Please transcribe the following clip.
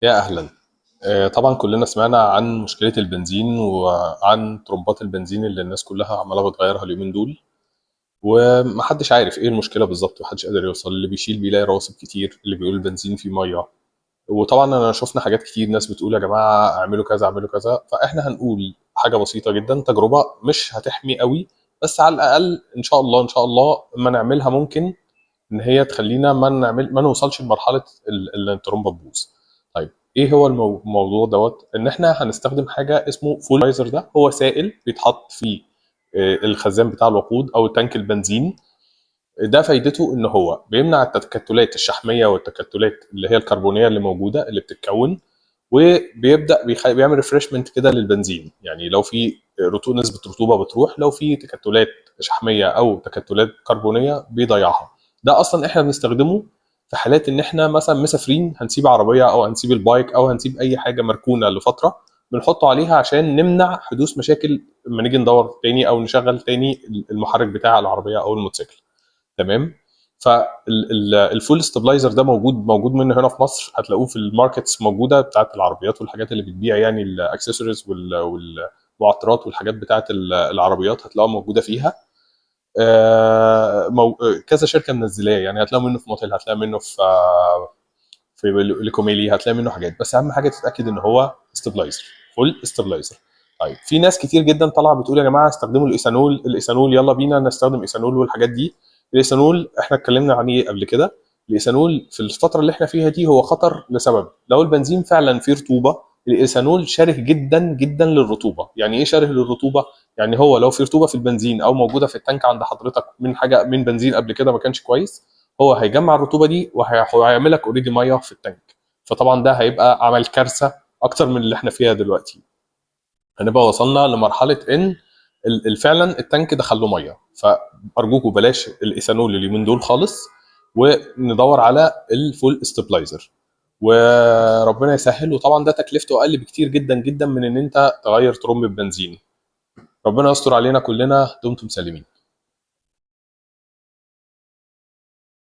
يا أهلا. طبعا كلنا سمعنا عن مشكلة البنزين وعن ترمبات البنزين اللي الناس كلها عمالة بتغيرها اليومين دول، ومحدش عارف ايه المشكلة بالظبط، محدش قادر يوصل. اللي بيشيل بيلاقي رواسب كتير، اللي بيقول البنزين فيه مية. وطبعا انا شفنا حاجات كتير، ناس بتقول يا جماعة اعملوا كذا اعملوا كذا، فاحنا هنقول حاجة بسيطة جدا، تجربة مش هتحمي قوي، بس على الأقل إن شاء الله إن شاء الله ما نعملها ممكن ان هي تخلينا ما نوصلش لمرحله الترومبه تبوظ. طيب ايه هو الموضوع دوت؟ ان احنا هنستخدم حاجه اسمه فولايزر. ده هو سائل بيتحط في الخزان بتاع الوقود او تانك البنزين. ده فايدته ان هو بيمنع التكتلات الشحميه والتكتلات اللي هي الكربونيه اللي موجوده اللي بتتكون، وبيبدا بيعمل ريفرشمنت كده للبنزين. يعني لو في نسبه رطوبه بتروح، لو في تكتلات شحميه او تكتلات كربونيه بيضيعها. ده اصلا احنا بنستخدمه في حالات ان احنا مثلا مسافرين، هنسيب عربيه او هنسيب البايك او هنسيب اي حاجه مركونه لفتره، بنحطه عليها عشان نمنع حدوث مشاكل لما نيجي ندور تاني او نشغل تاني المحرك بتاع العربيه او الموتوسيكل. تمام. فالفول ستابلايزر ده موجود منه هنا في مصر، هتلاقوه في الماركتس موجوده بتاعت العربيات والحاجات اللي بتبيع، يعني الاكسسوارز والمعطرات والحاجات بتاعت العربيات هتلاقوها موجوده فيها. كذا شركه منزلاه، يعني هتلاقوا منه في موتيل، هتلاقي منه في ليكوميلي، هتلاقي منه حاجات، بس اهم حاجه تتاكد ان هو ستابلايزر، فول ستابلايزر. طيب في ناس كتير جدا طالعه بتقول يا جماعه استخدموا الايثانول، الايثانول يلا بينا نستخدم ايثانول والحاجات دي. الايثانول احنا اتكلمنا عليه قبل كده. الايثانول في الفتره اللي احنا فيها دي هو خطر لسبب: لو البنزين فعلا فيه رطوبه، الايثانول شره جدا جدا للرطوبه. يعني ايه شره للرطوبه؟ يعني هو لو في رطوبه في البنزين او موجوده في التانك عند حضرتك من حاجه من بنزين قبل كده ما كانش كويس، هو هيجمع الرطوبه دي وهيعمل لك اوريدي ميه في التانك. فطبعا ده هيبقى عمل كارثه اكتر من اللي احنا فيها دلوقتي. هنبقى وصلنا لمرحله ان فعلا التانك دخل له ميه. فارجوكوا بلاش الايثانول اليومين دول خالص، وندور على الفول استابلايزر، وربنا يسهل. وطبعا ده تكلفته اقل بكتير جدا جدا من ان انت تغير ترمب بنزين. ربنا يستر علينا كلنا. دمتم سالمين.